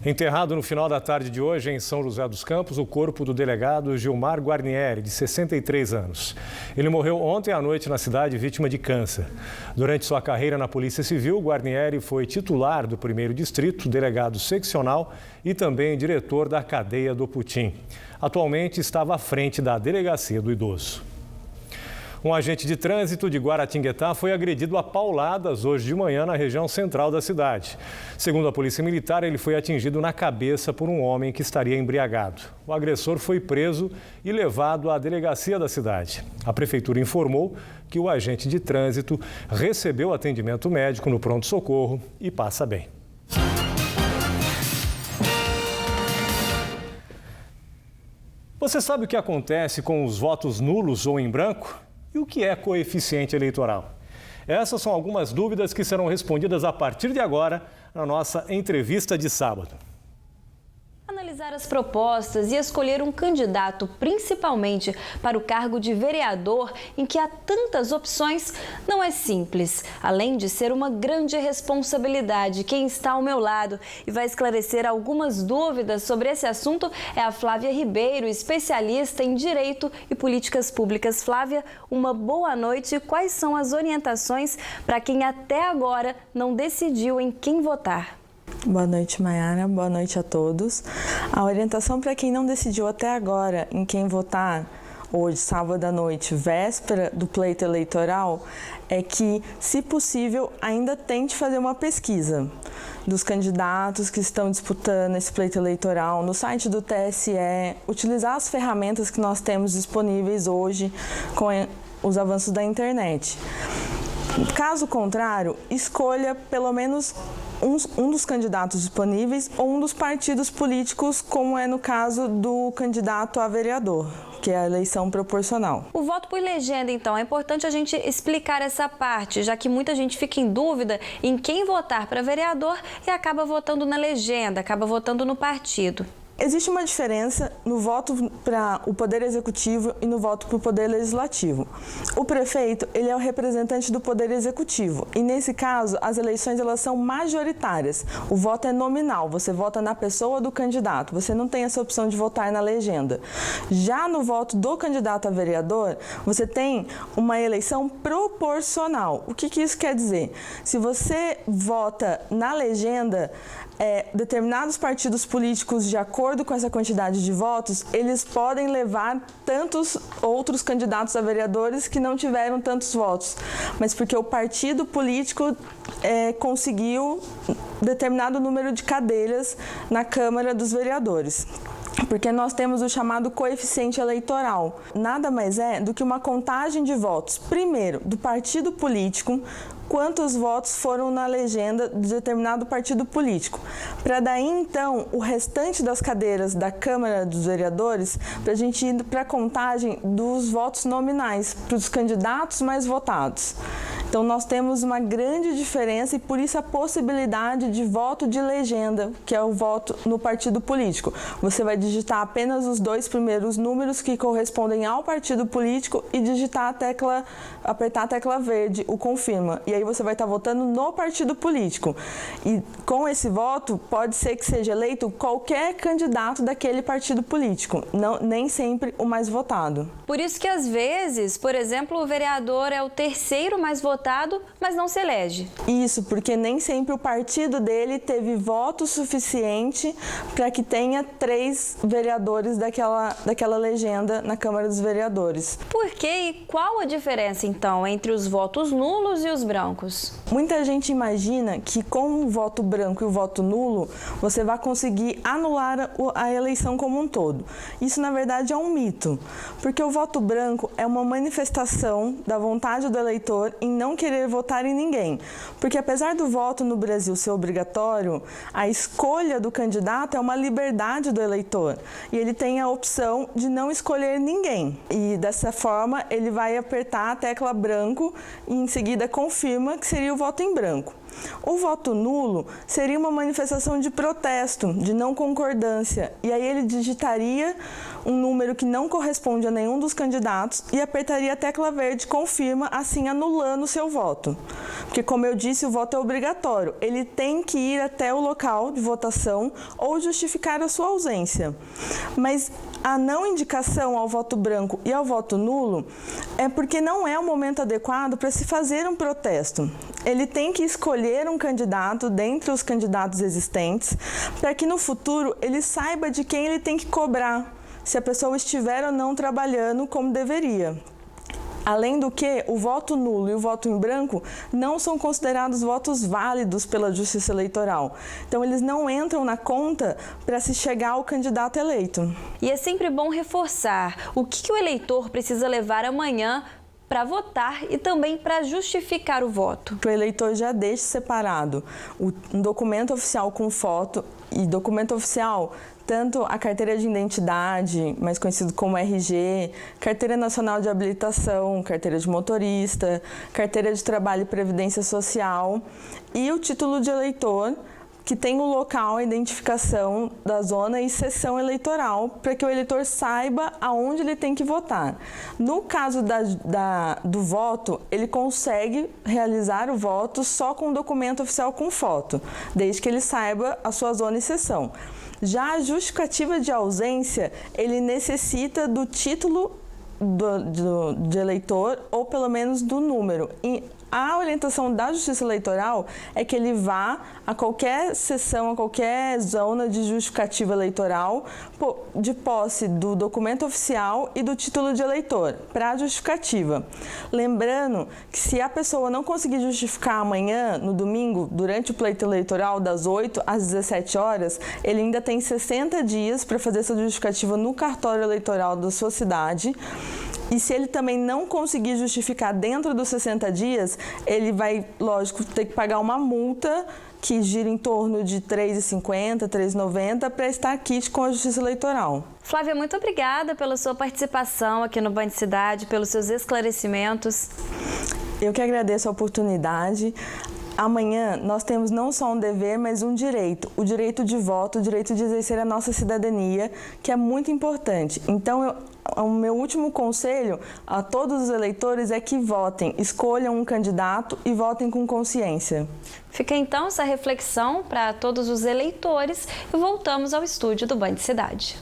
Enterrado no final da tarde de hoje em São José dos Campos, o corpo do delegado Gilmar Guarnieri, de 63 anos. Ele morreu ontem à noite na cidade vítima de câncer. Durante sua carreira na Polícia Civil, Guarnieri foi titular do 1º Distrito, delegado seccional e também diretor da cadeia do Putim. Atualmente estava à frente da Delegacia do Idoso. Um agente de trânsito de Guaratinguetá foi agredido a pauladas hoje de manhã na região central da cidade. Segundo a Polícia Militar, ele foi atingido na cabeça por um homem que estaria embriagado. O agressor foi preso e levado à delegacia da cidade. A prefeitura informou que o agente de trânsito recebeu atendimento médico no pronto-socorro e passa bem. Você sabe o que acontece com os votos nulos ou em branco? E o que é coeficiente eleitoral? Essas são algumas dúvidas que serão respondidas a partir de agora na nossa entrevista de sábado. Analisar as propostas e escolher um candidato, principalmente para o cargo de vereador, em que há tantas opções, não é simples. Além de ser uma grande responsabilidade, quem está ao meu lado e vai esclarecer algumas dúvidas sobre esse assunto é a Flávia Ribeiro, especialista em Direito e Políticas Públicas. Flávia, uma boa noite. Quais são as orientações para quem até agora não decidiu em quem votar? Boa noite, Mayara. Boa noite a todos. A orientação para quem não decidiu até agora em quem votar, hoje, sábado à noite, véspera do pleito eleitoral, é que, se possível, ainda tente fazer uma pesquisa dos candidatos que estão disputando esse pleito eleitoral no site do TSE, utilizar as ferramentas que nós temos disponíveis hoje com os avanços da internet. Caso contrário, escolha pelo menos um dos candidatos disponíveis ou um dos partidos políticos, como é no caso do candidato a vereador, que é a eleição proporcional. O voto por legenda, então, é importante a gente explicar essa parte, já que muita gente fica em dúvida em quem votar para vereador e acaba votando na legenda, acaba votando no partido. Existe uma diferença no voto para o Poder Executivo e no voto para o Poder Legislativo. O prefeito, ele é o representante do Poder Executivo e, nesse caso, as eleições elas são majoritárias. O voto é nominal, você vota na pessoa do candidato, você não tem essa opção de votar na legenda. Já no voto do candidato a vereador, você tem uma eleição proporcional. O que isso quer dizer? Se você vota na legenda, determinados partidos políticos, de acordo com essa quantidade de votos, eles podem levar tantos outros candidatos a vereadores que não tiveram tantos votos, mas porque o partido político conseguiu determinado número de cadeiras na Câmara dos Vereadores. Porque nós temos o chamado coeficiente eleitoral. Nada mais é do que uma contagem de votos, primeiro, do partido político, quantos votos foram na legenda de determinado partido político. Para daí, então, o restante das cadeiras da Câmara dos Vereadores, para a gente ir para a contagem dos votos nominais, para os candidatos mais votados. Então, nós temos uma grande diferença e, por isso, a possibilidade de voto de legenda, que é o voto no partido político. Você vai digitar apenas os 2 primeiros números que correspondem ao partido político e digitar apertar a tecla verde, o confirma. E aí você vai estar votando no partido político. E com esse voto, pode ser que seja eleito qualquer candidato daquele partido político, nem sempre o mais votado. Por isso que, às vezes, por exemplo, o vereador é o terceiro mais votado, mas não se elege. Isso, porque nem sempre o partido dele teve voto suficiente para que tenha 3 vereadores daquela legenda na Câmara dos Vereadores. Por quê? E qual a diferença, então, entre os votos nulos e os brancos? Muita gente imagina que com o voto branco e o voto nulo, você vai conseguir anular a eleição como um todo. Isso, na verdade, é um mito, porque o voto branco é uma manifestação da vontade do eleitor em não querer votar em ninguém. Porque apesar do voto no Brasil ser obrigatório, a escolha do candidato é uma liberdade do eleitor. E ele tem a opção de não escolher ninguém. E dessa forma, ele vai apertar a tecla branco e em seguida confirma que seria o voto em branco. O voto nulo seria uma manifestação de protesto, de não concordância, e aí ele digitaria um número que não corresponde a nenhum dos candidatos e apertaria a tecla verde confirma, assim anulando o seu voto. Porque, como eu disse, o voto é obrigatório. Ele tem que ir até o local de votação ou justificar a sua ausência. Mas a não indicação ao voto branco e ao voto nulo é porque não é o momento adequado para se fazer um protesto. Ele tem que escolher um candidato dentre os candidatos existentes para que no futuro ele saiba de quem ele tem que cobrar, se a pessoa estiver ou não trabalhando como deveria. Além do que, o voto nulo e o voto em branco não são considerados votos válidos pela Justiça Eleitoral. Então, eles não entram na conta para se chegar ao candidato eleito. E é sempre bom reforçar o que o eleitor precisa levar amanhã para votar e também para justificar o voto. Que o eleitor já deixe separado um documento oficial com foto e documento oficial, tanto a carteira de identidade, mais conhecido como RG, carteira nacional de habilitação, carteira de motorista, carteira de trabalho e previdência social e o título de eleitor, que tem o local, a identificação da zona e sessão eleitoral, para que o eleitor saiba aonde ele tem que votar. No caso do voto, ele consegue realizar o voto só com o documento oficial com foto, desde que ele saiba a sua zona e sessão. Já a justificativa de ausência, ele necessita do título de eleitor ou pelo menos do número. E a orientação da Justiça Eleitoral é que ele vá a qualquer sessão, a qualquer zona de justificativa eleitoral de posse do documento oficial e do título de eleitor para a justificativa. Lembrando que se a pessoa não conseguir justificar amanhã, no domingo, durante o pleito eleitoral das 8 às 17 horas, ele ainda tem 60 dias para fazer essa justificativa no cartório eleitoral da sua cidade. E se ele também não conseguir justificar dentro dos 60 dias, ele vai, lógico, ter que pagar uma multa que gira em torno de R$ 3,50, R$ 3,90 para estar quitte com a Justiça Eleitoral. Flávia, muito obrigada pela sua participação aqui no Band Cidade, pelos seus esclarecimentos. Eu que agradeço a oportunidade. Amanhã nós temos não só um dever, mas um direito. O direito de voto, o direito de exercer a nossa cidadania, que é muito importante. Então, o meu último conselho a todos os eleitores é que votem, escolham um candidato e votem com consciência. Fica então essa reflexão para todos os eleitores e voltamos ao estúdio do Band Cidade.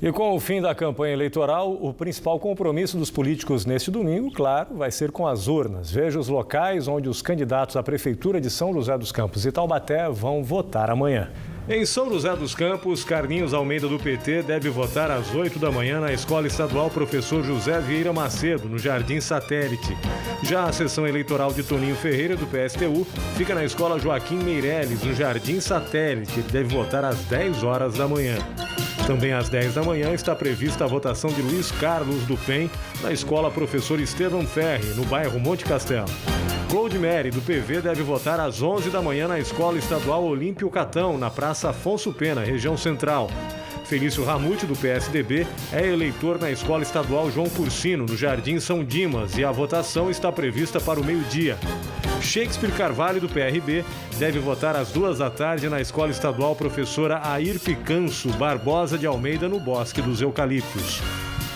E com o fim da campanha eleitoral, o principal compromisso dos políticos neste domingo, claro, vai ser com as urnas. Veja os locais onde os candidatos à Prefeitura de São José dos Campos e Taubaté vão votar amanhã. Em São José dos Campos, Carlinhos Almeida, do PT, deve votar às 8 da manhã na Escola Estadual Professor José Vieira Macedo, no Jardim Satélite. Já a sessão eleitoral de Toninho Ferreira, do PSTU, fica na Escola Joaquim Meireles, no Jardim Satélite. Ele deve votar às 10 horas da manhã. Também às 10 da manhã está prevista a votação de Luiz Carlos do PEN na Escola Professor Estevão Ferri, no bairro Monte Castelo. Gold Mary, do PV, deve votar às 11 da manhã na Escola Estadual Olímpio Catão, na Praça Afonso Pena, região central. Felício Ramute, do PSDB, é eleitor na Escola Estadual João Cursino, no Jardim São Dimas, e a votação está prevista para o meio-dia. Shakespeare Carvalho, do PRB, deve votar às 2 da tarde na Escola Estadual Professora Air Picanço Barbosa de Almeida, no Bosque dos Eucaliptos.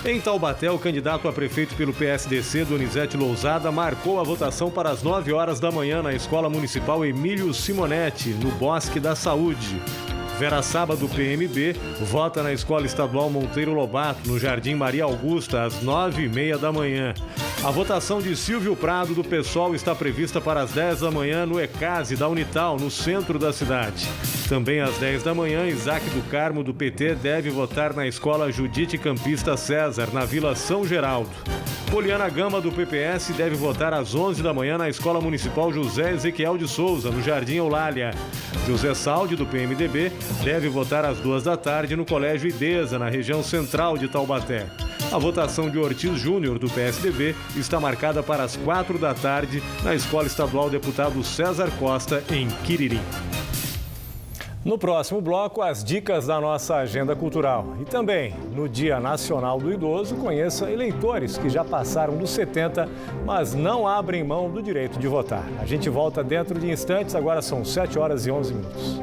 Em Taubaté, o candidato a prefeito pelo PSDC, Donizete Lousada, marcou a votação para as 9 horas da manhã na Escola Municipal Emílio Simonetti, no Bosque da Saúde. Vera Saba, do PMB, vota na Escola Estadual Monteiro Lobato, no Jardim Maria Augusta, às 9h30 da manhã. A votação de Silvio Prado, do PSOL, está prevista para as 10 da manhã no ECASE da Unital, no centro da cidade. Também às 10 da manhã, Isaac do Carmo, do PT, deve votar na Escola Judite Campista César, na Vila São Geraldo. Poliana Gama, do PPS, deve votar às 11 da manhã na Escola Municipal José Ezequiel de Souza, no Jardim Eulália. José Saldi, do PMDB, deve votar às 2 da tarde no Colégio Idesa, na região central de Taubaté. A votação de Ortiz Júnior, do PSDB, está marcada para as 4 da tarde na Escola Estadual Deputado César Costa, em Quiririm. No próximo bloco, as dicas da nossa agenda cultural. E também, no Dia Nacional do Idoso, conheça eleitores que já passaram dos 70, mas não abrem mão do direito de votar. A gente volta dentro de instantes, agora são 7 horas e 11 minutos.